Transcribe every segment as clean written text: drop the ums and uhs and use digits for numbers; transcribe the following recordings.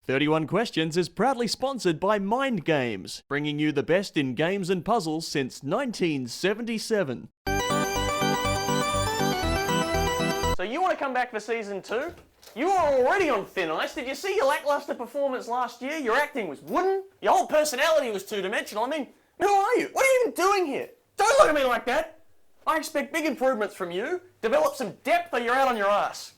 31 Questions is proudly sponsored by Mind Games, bringing you the best in games and puzzles since 1977. So you want to come back for season 2? You are already on thin ice. Did you see your lackluster performance last year? Your acting was wooden. Your whole personality was two-dimensional. I mean, who are you? What are you even doing here? Don't look at me like that. I expect big improvements from you. Develop some depth or you're out on your ass.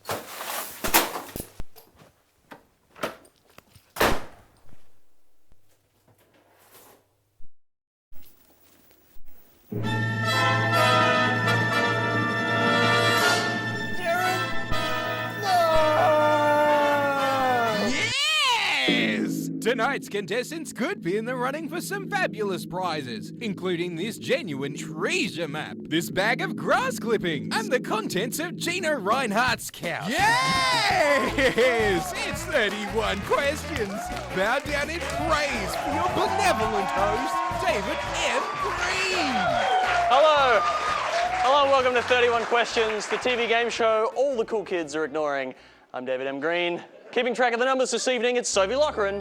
Tonight's contestants could be in the running for some fabulous prizes, including this genuine treasure map, this bag of grass clippings, and the contents of Gina Reinhardt's couch. Yes! It's 31 questions. Bow down in praise for your benevolent host, David M. Green. Hello. Hello and welcome to 31 Questions, the TV game show all the cool kids are ignoring. I'm David M. Green. Keeping track of the numbers this evening, it's Sophie Lochran.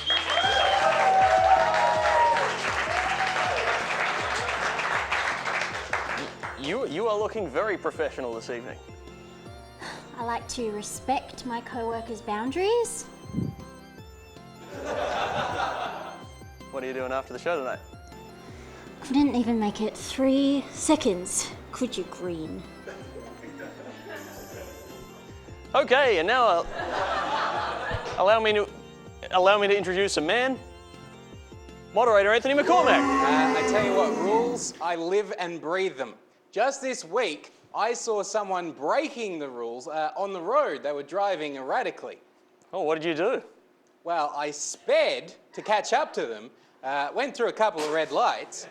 You are looking very professional this evening. I like to respect my co-workers' boundaries. What are you doing after the show tonight? Couldn't even make it 3 seconds, could you, Green? Okay, and now allow me to introduce a man. Moderator Anthony McCormack. I tell you what, rules, I live and breathe them. Just this week, I saw someone breaking the rules on the road. They were driving erratically. Oh, what did you do? Well, I sped to catch up to them, went through a couple of red lights,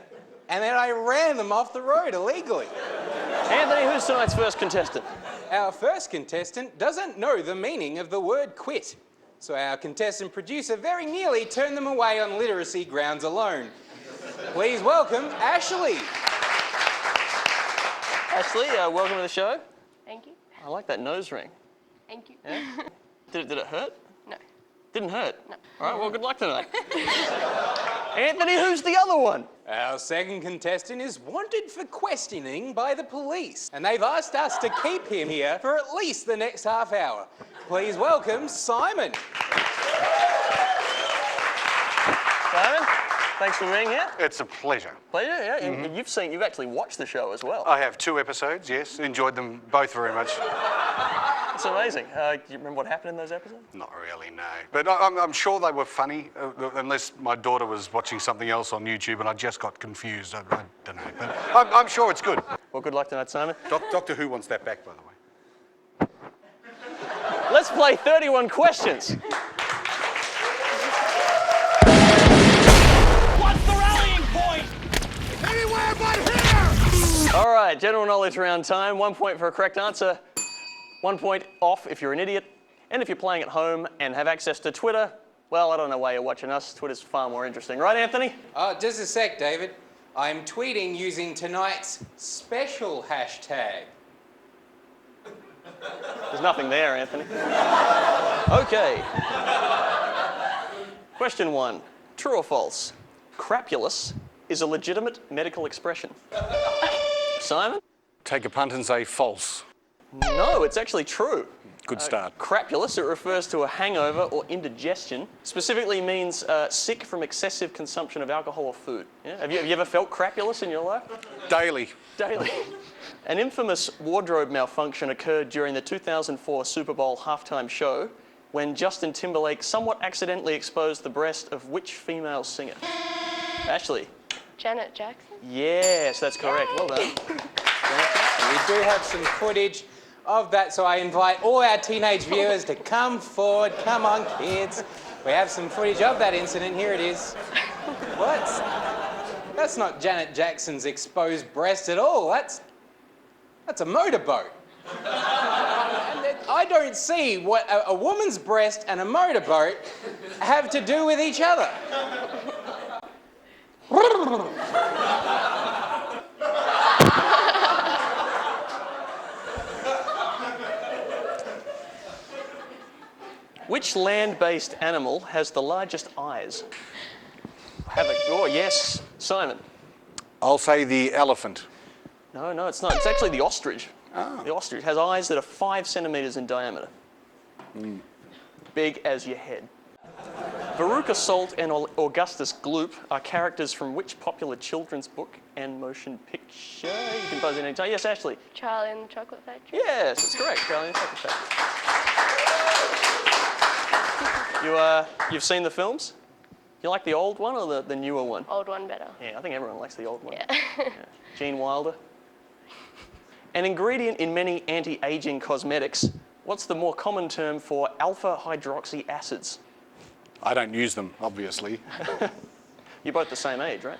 and then I ran them off the road illegally. Anthony, who's tonight's first contestant? Our first contestant doesn't know the meaning of the word quit. So our contestant producer very nearly turned them away on literacy grounds alone. Please welcome Ashley. Ashley, welcome to the show. Thank you. I like that nose ring. Thank you. Yeah? Did it hurt? No. Didn't hurt? No. All right, well, good luck tonight. Anthony, who's the other one? Our second contestant is wanted for questioning by the police, and they've asked us to keep him here for at least the next half hour. Please welcome Simon. Simon, thanks for being here. It's a pleasure. Pleasure, yeah. And you've actually watched the show as well. I have 2 episodes, yes. Enjoyed them both very much. It's amazing. Do you remember what happened in those episodes? Not really, no. But I'm sure they were funny, unless my daughter was watching something else on YouTube and I just got confused. I don't know. But I'm sure it's good. Well, good luck tonight, Simon. Doctor Who wants that back, by the way. Let's play 31 questions. What's the rallying point? Anywhere but here! All right, general knowledge round time. 1 point for a correct answer. 1 point off if you're an idiot. And if you're playing at home and have access to Twitter, well, I don't know why you're watching us. Twitter's far more interesting. Right, Anthony? Just a sec, David. I'm tweeting using tonight's special hashtag. There's nothing there, Anthony. Okay. Question 1. True or false? Crapulous is a legitimate medical expression. Simon? Take a punt and say false. No, it's actually true. Good start. Crapulous, it refers to a hangover or indigestion. Specifically means sick from excessive consumption of alcohol or food. Yeah? Have you ever felt crapulous in your life? Daily. Daily. An infamous wardrobe malfunction occurred during the 2004 Super Bowl halftime show when Justin Timberlake somewhat accidentally exposed the breast of which female singer? Ashley? Janet Jackson? Yes, that's correct. Well done. We do have some footage of that, so I invite all our teenage viewers to come forward. Come on, kids. We have some footage of that incident. Here it is. What? That's not Janet Jackson's exposed breast at all. That's a motorboat. I don't see what a woman's breast and a motorboat have to do with each other. Which land-based animal has the largest eyes? Oh, yes. Simon. I'll say the elephant. No, it's not. It's actually the ostrich. Oh. The ostrich has eyes that are 5 centimetres in diameter. Big as your head. Veruca Salt and Augustus Gloop are characters from which popular children's book and motion picture? You can buzz in anytime. Yes, Ashley. Charlie and the Chocolate Factory. Yes, that's correct. Charlie and the Chocolate Factory. You've seen the films? You like the old one or the newer one? Old one better. Yeah, I think everyone likes the old one. Yeah. Gene Wilder. An ingredient in many anti-aging cosmetics. What's the more common term for alpha hydroxy acids? I don't use them, obviously. You're both the same age, right?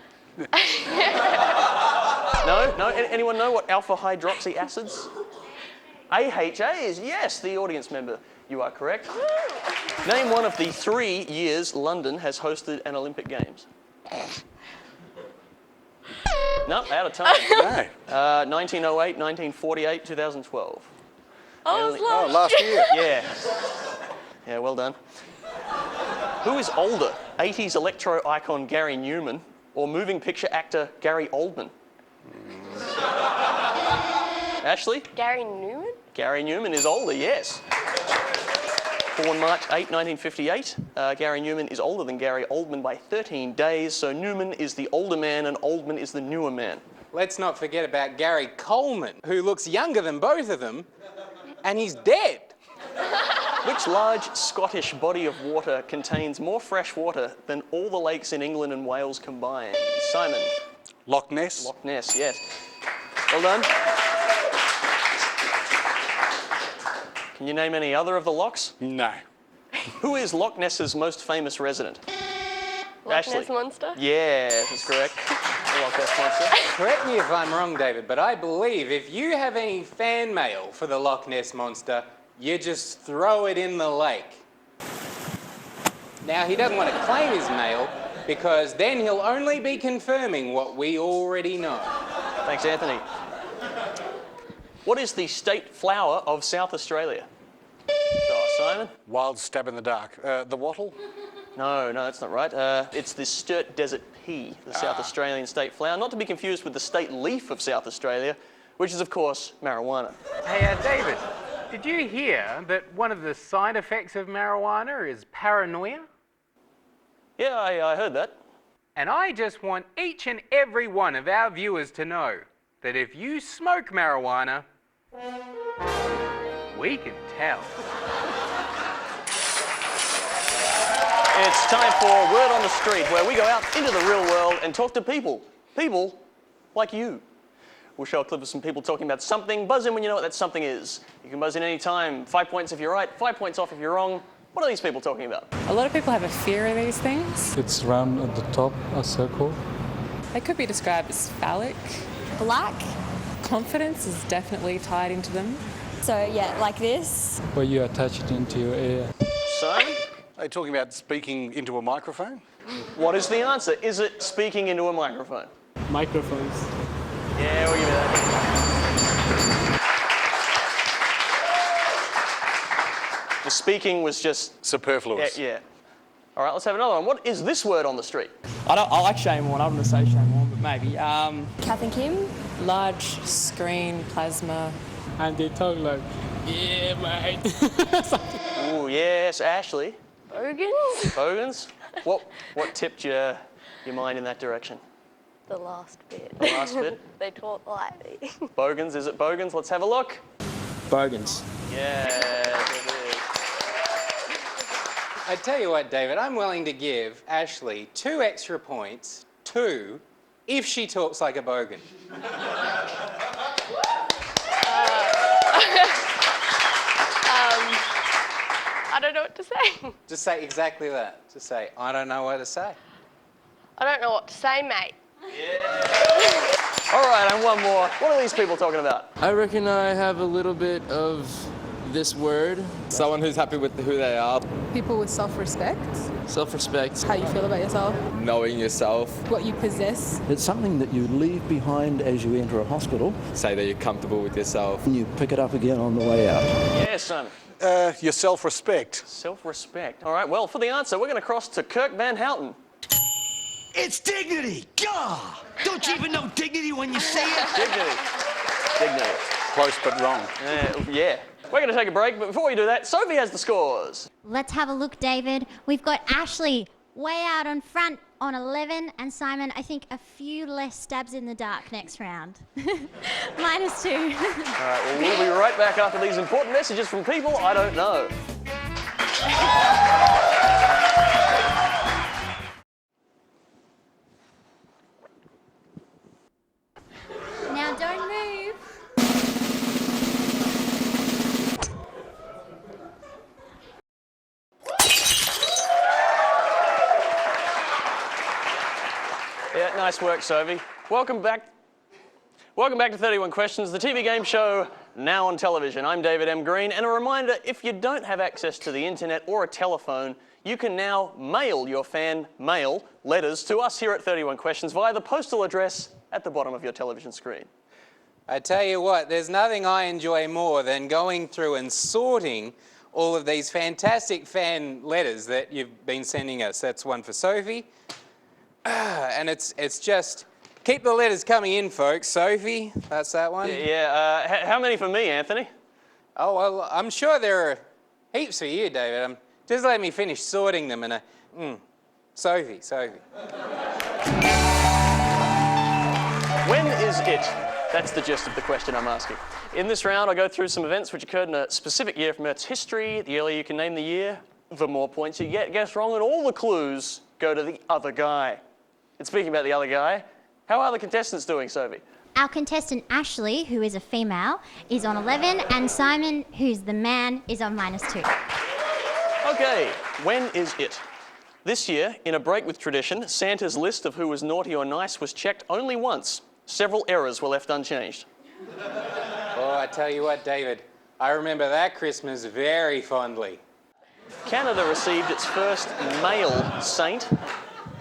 No? Anyone know what alpha hydroxy acids? AHAs, yes, the audience member. You are correct. Name one of the 3 years London has hosted an Olympic Games. No, out of time. No. 1908, 1948, 2012. Oh, Last year. Yeah. Yeah, well done. Who is older, 80s electro icon Gary Newman or moving picture actor Gary Oldman? Ashley? Gary Newman? Gary Newman is older, yes. Born March 8, 1958, Gary Newman is older than Gary Oldman by 13 days, so Newman is the older man and Oldman is the newer man. Let's not forget about Gary Coleman, who looks younger than both of them, and he's dead. Which large Scottish body of water contains more fresh water than all the lakes in England and Wales combined? Simon. Loch Ness. Loch Ness, yes. Well done. Can you name any other of the lochs? No. Who is Loch Ness's most famous resident? Loch Ashley. Ness Monster? Yeah, that's correct. The Loch Ness Monster. Correct me if I'm wrong, David, but I believe if you have any fan mail for the Loch Ness Monster, you just throw it in the lake. Now, he doesn't want to claim his mail because then he'll only be confirming what we already know. Thanks, Anthony. What is the state flower of South Australia? Oh, Simon? Wild stab in the dark. The wattle? No, that's not right. It's the Sturt Desert Pea, the South Australian state flower, not to be confused with the state leaf of South Australia, which is, of course, marijuana. Hey, David, did you hear that one of the side effects of marijuana is paranoia? Yeah, I heard that. And I just want each and every one of our viewers to know that if you smoke marijuana, we can tell. It's time for Word on the Street, where we go out into the real world and talk to people. People like you. We'll show a clip of some people talking about something. Buzz in when you know what that something is. You can buzz in any time. 5 points if you're right, 5 points off if you're wrong. What are these people talking about? A lot of people have a fear of these things. It's round at the top, a circle. They could be described as phallic. Black. Confidence is definitely tied into them. So yeah, like this. Where you attach it into your ear. Simon? Are you talking about speaking into a microphone? What is the answer? Is it speaking into a microphone? Microphones. Yeah, we'll give you that. The speaking was just... Superfluous. Yeah. All right, let's have another one. What is this word on the street? I like Shane Warne. I wouldn't say Shane Warne, but maybe. Kath and Kim. Large screen, plasma. And they talk like, yeah, mate. Oh, yes, Ashley. Bogans? Bogans? What tipped your mind in that direction? The last bit. The last bit? They talk like me. Bogans, is it Bogans? Let's have a look. Bogans. Yes, it is. I tell you what, David, I'm willing to give Ashley 2 extra points, 2, if she talks like a bogan. I don't know what to say. Just say exactly that. Just say, I don't know what to say. I don't know what to say, mate. All right, and one more. What are these people talking about? I reckon I have a little bit of this word. Someone who's happy with who they are. People with self-respect. Self-respect. How you feel about yourself. Knowing yourself. What you possess. It's something that you leave behind as you enter a hospital. Say that you're comfortable with yourself. And you pick it up again on the way out. Yes, Simon. Your self-respect. Self-respect. All right, well, for the answer, we're going to cross to Kirk Van Houten. It's dignity! Gah! Don't you even know dignity when you see it? Dignity. Close but wrong. Yeah. We're going to take a break, but before we do that, Sophie has the scores. Let's have a look, David. We've got Ashley way out on front on 11, and Simon, I think a few less stabs in the dark next round. -2. All right, well, we'll be right back after these important messages from people I don't know. Now don't move. Yeah, nice work, Sophie. Welcome back. Welcome back to 31 Questions, the TV game show now on television. I'm David M. Green, and a reminder, if you don't have access to the internet or a telephone, you can now mail your fan mail letters to us here at 31 Questions via the postal address at the bottom of your television screen. I tell you what, there's nothing I enjoy more than going through and sorting all of these fantastic fan letters that you've been sending us. That's one for Sophie. And it's just, keep the letters coming in, folks. Sophie, that's that one. Yeah, how many for me, Anthony? Oh, well, I'm sure there are heaps for you, David. Just let me finish sorting them and Sophie. When is it? That's the gist of the question I'm asking. In this round, I go through some events which occurred in a specific year from Earth's history. The earlier you can name the year, the more points you get. Guess wrong, and all the clues go to the other guy. And speaking about the other guy, how are the contestants doing, Sophie? Our contestant Ashley, who is a female, is on 11, and Simon, who's the man, is on -2. Okay, when is it? This year, in a break with tradition, Santa's list of who was naughty or nice was checked only once. Several errors were left unchanged. Oh, I tell you what, David, I remember that Christmas very fondly. Canada received its first male saint.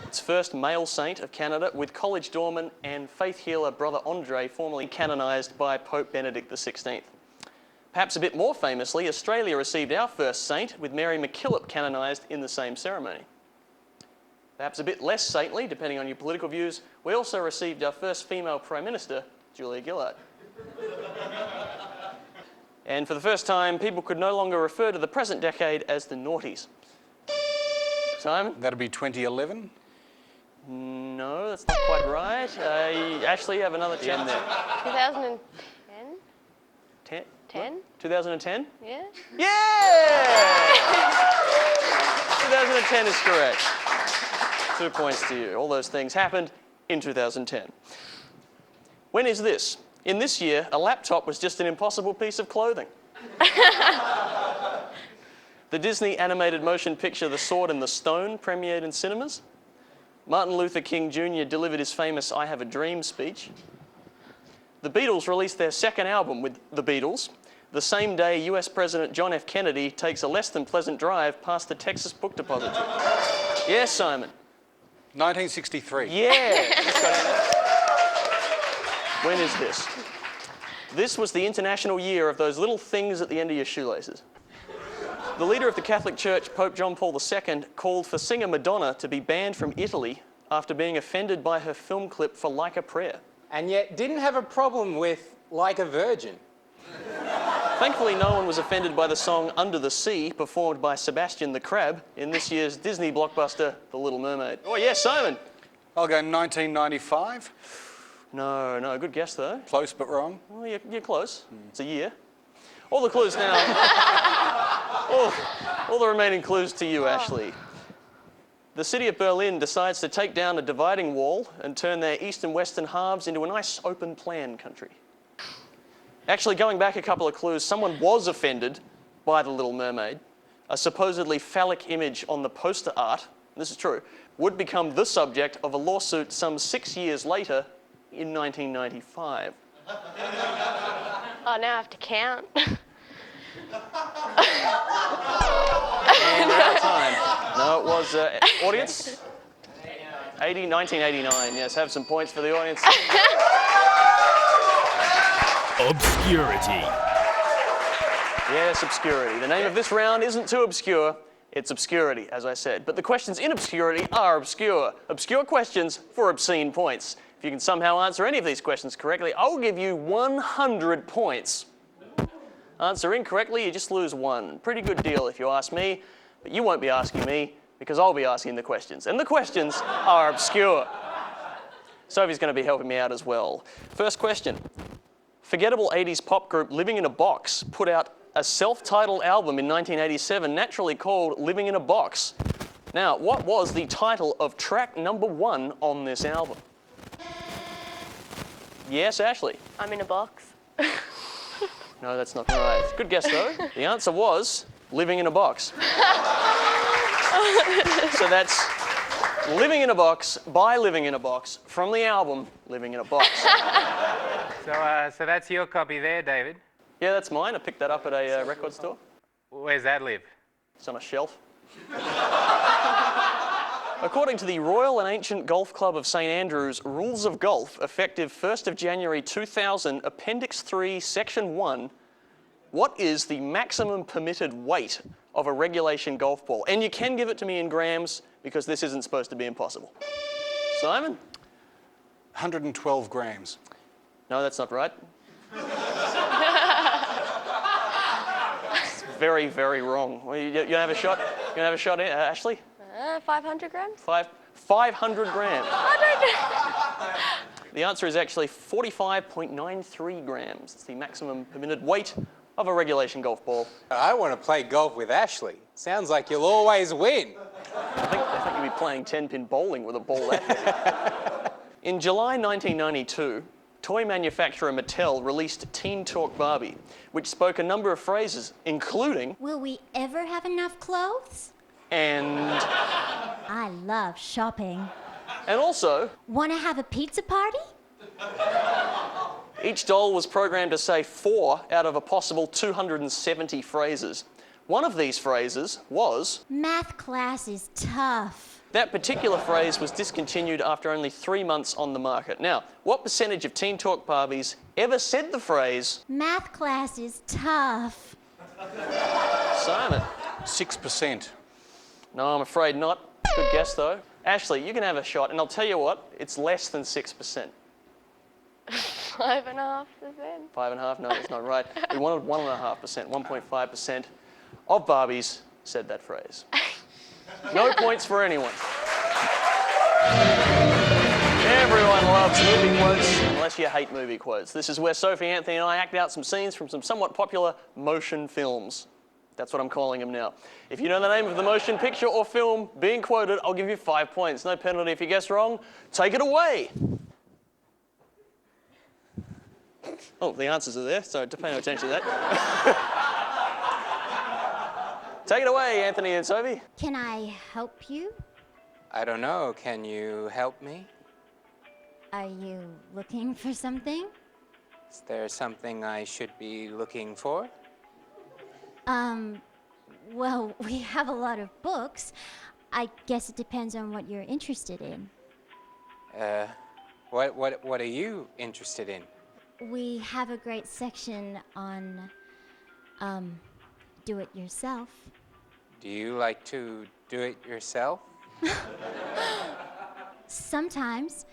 Its first male saint of Canada, with college doorman and faith healer Brother Andre formally canonised by Pope Benedict XVI. Perhaps a bit more famously, Australia received our first saint, with Mary MacKillop canonised in the same ceremony. Perhaps a bit less saintly, depending on your political views, we also received our first female Prime Minister, Julia Gillard. And for the first time, people could no longer refer to the present decade as the noughties. Simon? That'll be 2011? No, that's not quite right. Ashley, you have another chance. 2010? 10? 2010? Yeah? Yeah! 2010 is correct. 2 points to you. All those things happened in 2010. When is this? In this year, a laptop was just an impossible piece of clothing. The Disney animated motion picture The Sword and the Stone premiered in cinemas. Martin Luther King Jr. delivered his famous I Have a Dream speech. The Beatles released their second album with The Beatles. The same day, US President John F. Kennedy takes a less than pleasant drive past the Texas Book Depository. Yes, Simon? 1963. Yeah! When is this? This was the international year of those little things at the end of your shoelaces. The leader of the Catholic Church, Pope John Paul II, called for singer Madonna to be banned from Italy after being offended by her film clip for Like a Prayer. And yet didn't have a problem with Like a Virgin. Thankfully, no one was offended by the song Under the Sea, performed by Sebastian the Crab in this year's Disney blockbuster, The Little Mermaid. Oh, yes, Simon? I'll go 1995. No, good guess though. Close but wrong. Well, you're close. It's a year. All the clues now. all the remaining clues to you, Ashley. The city of Berlin decides to take down a dividing wall and turn their east and western halves into a nice open plan country. Actually, going back a couple of clues, someone was offended by The Little Mermaid. A supposedly phallic image on the poster art, this is true, would become the subject of a lawsuit some 6 years later in 1995. Oh, now I have to count. And we're out of time. No, it was audience. 1989. Yes, have some points for the audience. Obscurity. Yes, obscurity. The name of this round isn't too obscure. It's obscurity, as I said. But the questions in obscurity are obscure. Obscure questions for obscene points. If you can somehow answer any of these questions correctly, I'll give you 100 points. Answer incorrectly, you just lose 1. Pretty good deal if you ask me, but you won't be asking me because I'll be asking the questions. And the questions are obscure. Sophie's going to be helping me out as well. First question. Forgettable 80s pop group Living in a Box put out a self-titled album in 1987, naturally called Living in a Box. Now, what was the title of track number 1 on this album? Yes, Ashley? I'm in a box. No, that's not right. Good guess, though. The answer was Living in a Box. So that's Living in a Box by Living in a Box from the album Living in a Box. So that's your copy there, David. Yeah, that's mine. I picked that up at a record store. Where's that live? It's on a shelf. According to the Royal and Ancient Golf Club of St Andrews Rules of Golf, effective 1st of January 2000, Appendix 3, Section 1, what is the maximum permitted weight of a regulation golf ball? And you can give it to me in grams because this isn't supposed to be impossible. Simon? 112 grams. No, that's not right. Very, very wrong. Well, you have a shot? You gonna have a shot, Ashley? 500 grams? 500 grams. I don't know. The answer is actually 45.93 grams. It's the maximum permitted weight of a regulation golf ball. I want to play golf with Ashley. Sounds like you'll always win. I think you'll be playing 10-pin bowling with a ball that heavy. In July 1992, toy manufacturer Mattel released Teen Talk Barbie, which spoke a number of phrases, including, Will we ever have enough clothes? and I love shopping. also, Want to have a pizza party? each doll was programmed to say 4 out of a possible 270 phrases. One of these phrases was, Math class is tough. that particular phrase was discontinued after only 3 months on the market. Now, what percentage of Teen Talk Barbies ever said the phrase, Math class is tough? Simon? 6%. No, I'm afraid not. Good guess, though. Ashley, you can have a shot, and I'll tell you what, it's less than 6%. 5.5%. 5.5? No, that's not right. We wanted 1.5%, 1.5% of Barbies said that phrase. No points for anyone. Everyone loves movie quotes, unless you hate movie quotes. This is where Sophie, Anthony, and I act out some scenes from some somewhat popular motion films. That's what I'm calling them now. If you know the name of the motion picture or film being quoted, I'll give you 5 points. No penalty if you guess wrong. Take it away. Oh, the answers are there, so don't pay no attention to that. Take it away, Anthony and Sophie. Can I help you? I don't know. Can you help me? Are you looking for something? Is there something I should be looking for? Well, we have a lot of books. I guess it depends on what you're interested in. What are you interested in? We have a great section on, do it yourself. Do you like to do it yourself? Sometimes,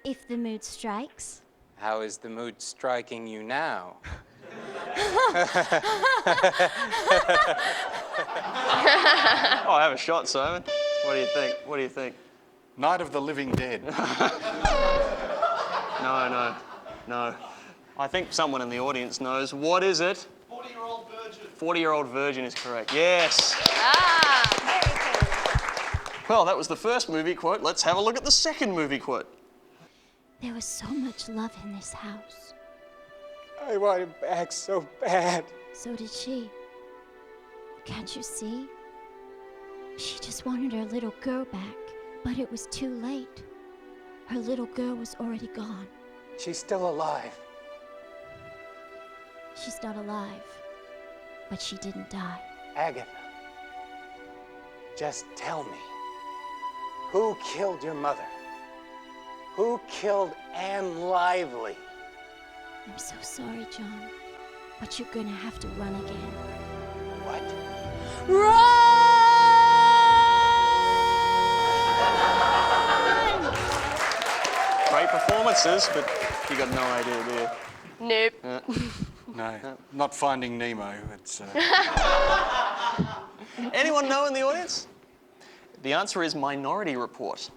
if the mood strikes. How is the mood striking you now? Oh, I have a shot, Simon. What do you think? What do you think? Night of the Living Dead. No. I think someone in the audience knows. What is it? 40-year-old virgin. 40-year-old virgin is correct. Yes. Very cool. Well, that was the first movie quote. Let's have a look at the second movie quote. There was so much love in this house. I want him back so bad. So did she. Can't you see? She just wanted her little girl back, but it was too late. Her little girl was already gone. She's still alive. She's not alive. but she didn't die. Agatha, just tell me, who killed your mother? Who killed Anne Lively? I'm so sorry, John, but you're gonna have to run again. What? Great performances, but you got no idea, do you? Nope. No, not Finding Nemo. It's. Anyone know in the audience? The answer is Minority Report.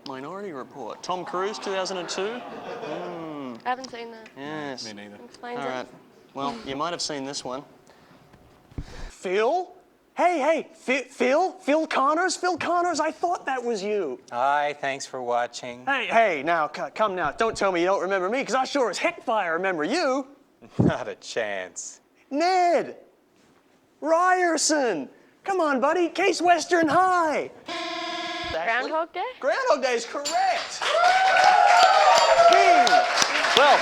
Minority Report. Tom Cruise, 2002. I haven't seen that. Yes. Me neither. Explains All right. it. Well, you might have seen this one. Phil? Hey, Phil Connors? Phil Connors, I thought that was you. Hi, thanks for watching. Hey, now, come now. Don't tell me you don't remember me, because I sure as heck fire remember you. Not a chance. Ned Ryerson. Come on, buddy. Case Western High. Groundhog Day? Groundhog Day is correct. Bing. Well,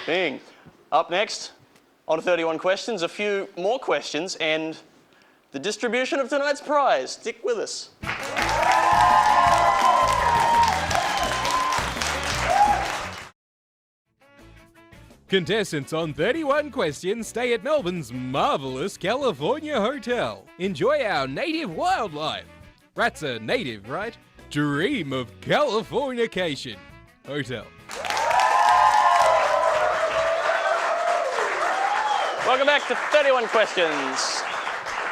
Bing. Up next, on to 31 questions, a few more questions, and the distribution of tonight's prize. Stick with us. Contestants on 31 questions stay at Melbourne's marvellous California Hotel. Enjoy our native wildlife. Rats are native, right? Dream of Californication. Hotel. Welcome back to 31 Questions.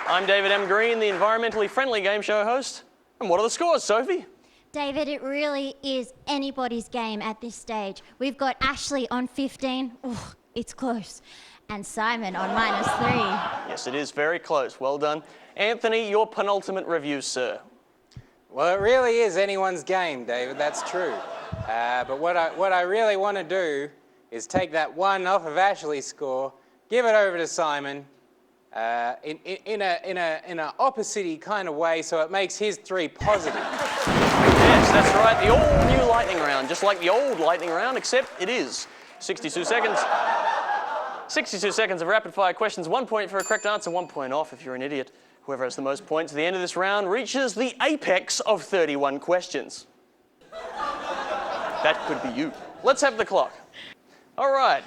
I'm David M. Green, the environmentally friendly game show host. And what are the scores, Sophie? David, it really is anybody's game at this stage. We've got Ashley on 15. Ooh, it's close. And Simon on -3. Yes, it is very close. Well done. Anthony, your penultimate review, sir. Well, it really is anyone's game, David, that's true. But what I really want to do is take that one off of Ashley's score, give it over to Simon, in a opposite-y kind of way, so it makes his 3 positive. Yes, that's right. The all-new lightning round, just like the old lightning round, except it is 62 seconds. 62 seconds of rapid-fire questions, 1 point for a correct answer, 1 point off if you're an idiot. Whoever has the most points at the end of this round reaches the apex of 31 questions. That could be you. Let's have the clock. All right,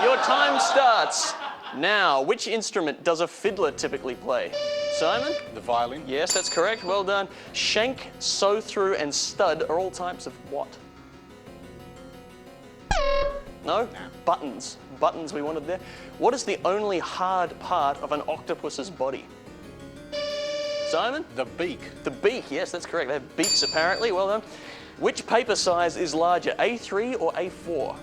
your time starts now. Which instrument does a fiddler typically play? Simon? The violin. Yes, that's correct. Well done. Shank, sew through, and stud are all types of what? No? Buttons. Buttons we wanted there. What is the only hard part of an octopus's body? Simon? The beak. The beak, yes, that's correct. They have beaks apparently. Well done. Which paper size is larger, A3 or A4?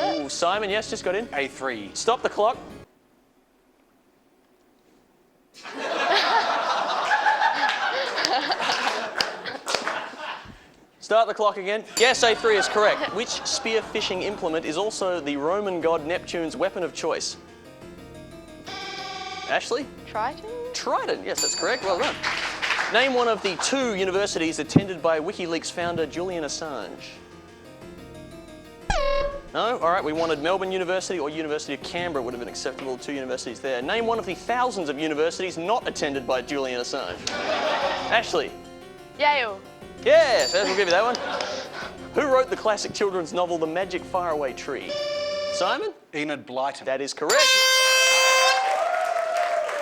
Ooh, Simon, yes, just got in. A3. Stop the clock. Start the clock again. Yes, A3 is correct. Which spear-fishing implement is also the Roman god Neptune's weapon of choice? Ashley? Triton? Trident, yes, that's correct. Well done. Name one of the 2 universities attended by WikiLeaks founder Julian Assange. No? All right, we wanted Melbourne University or University of Canberra would have been acceptable, 2 universities there. Name one of the thousands of universities not attended by Julian Assange. Ashley? Yale. Yes, we'll give you that one. Who wrote the classic children's novel The Magic Faraway Tree? Simon? Enid Blyton. That is correct.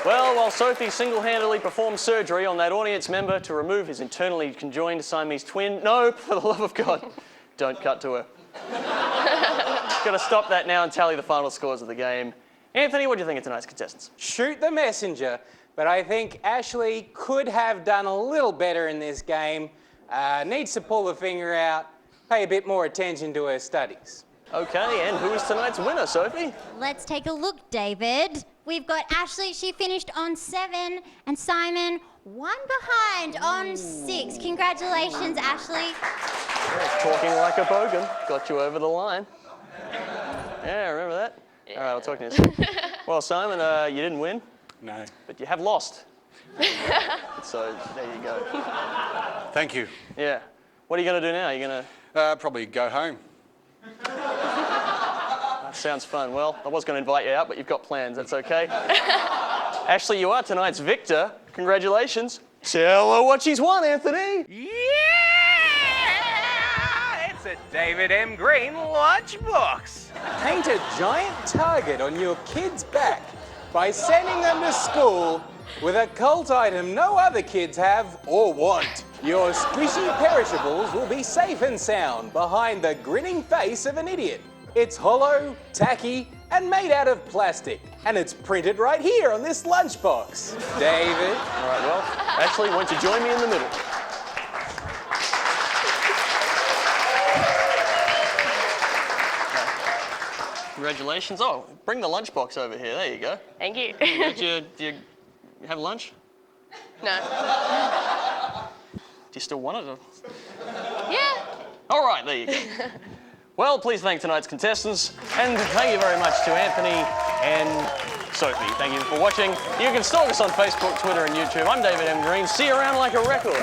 Well, while Sophie single-handedly performed surgery on that audience member to remove his internally conjoined Siamese twin, no, for the love of God, don't cut to her. Got to stop that now and tally the final scores of the game. Anthony, what do you think of tonight's contestants? Shoot the messenger, but I think Ashley could have done a little better in this game. Needs to pull the finger out, pay a bit more attention to her studies. Okay, and who is tonight's winner, Sophie? Let's take a look, David. We've got Ashley, she finished on 7, and Simon, 1 behind on 6. Congratulations, Ashley. Yeah, talking like a bogan. Got you over the line. Yeah, remember that? Yeah. All right, I'll talk to you soon. Well, Simon, you didn't win. No. But you have lost. So, there you go. Thank you. Yeah. What are you going to do now? You're going Probably go home. That sounds fun. Well, I was going to invite you out, but you've got plans. That's okay. Ashley, you are tonight's victor. Congratulations. Tell her what she's won, Anthony. Yeah! It's a David M. Green lunchbox. Paint a giant target on your kid's back by sending them to school with a cult item no other kids have or want. Your squishy perishables will be safe and sound behind the grinning face of an idiot. It's hollow, tacky, and made out of plastic. And it's printed right here on this lunchbox. David. All right, well, Ashley, won't you join me in the middle? Congratulations. Oh, bring the lunchbox over here. There you go. Thank you. Do you have lunch? No. Do you still want it? Or? Yeah. All right, there you go. Well, please thank tonight's contestants, and thank you very much to Anthony and Sophie. Thank you for watching. You can stalk us on Facebook, Twitter, and YouTube. I'm David M. Green. See you around like a record.